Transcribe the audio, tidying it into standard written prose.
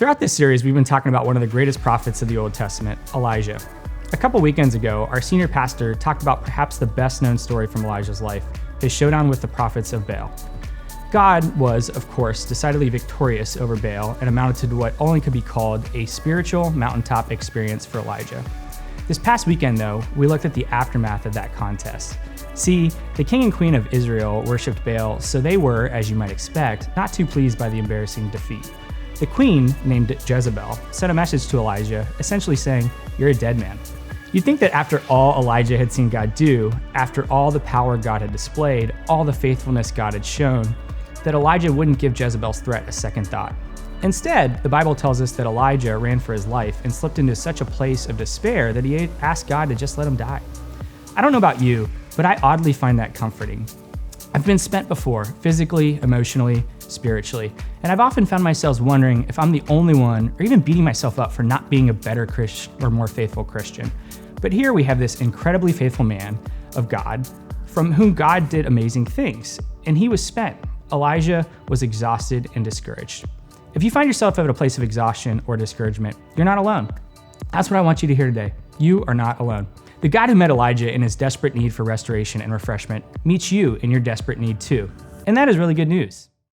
Throughout this series, we've been talking about one of the greatest prophets of the Old Testament, Elijah. A couple weekends ago, our senior pastor talked about perhaps the best known story from Elijah's life, his showdown with the prophets of Baal. God was, of course, decidedly victorious over Baal and amounted to what only could be called a spiritual mountaintop experience for Elijah. This past weekend, though, we looked at the aftermath of that contest. See, the king and queen of Israel worshipped Baal, so they were, as you might expect, not too pleased by the embarrassing defeat. The queen, named Jezebel, sent a message to Elijah, essentially saying, "You're a dead man." You'd think that after all Elijah had seen God do, after all the power God had displayed, all the faithfulness God had shown, that Elijah wouldn't give Jezebel's threat a second thought. Instead, the Bible tells us that Elijah ran for his life and slipped into such a place of despair that he asked God to just let him die. I don't know about you, but I oddly find that comforting. I've been spent before, physically, emotionally, spiritually, and I've often found myself wondering if I'm the only one, or even beating myself up for not being a better Christian or more faithful Christian. But here we have this incredibly faithful man of God, from whom God did amazing things, and he was spent. Elijah was exhausted and discouraged. If you find yourself at a place of exhaustion or discouragement, you're not alone. That's what I want you to hear today. You are not alone. The God who met Elijah in his desperate need for restoration and refreshment meets you in your desperate need too. And that is really good news.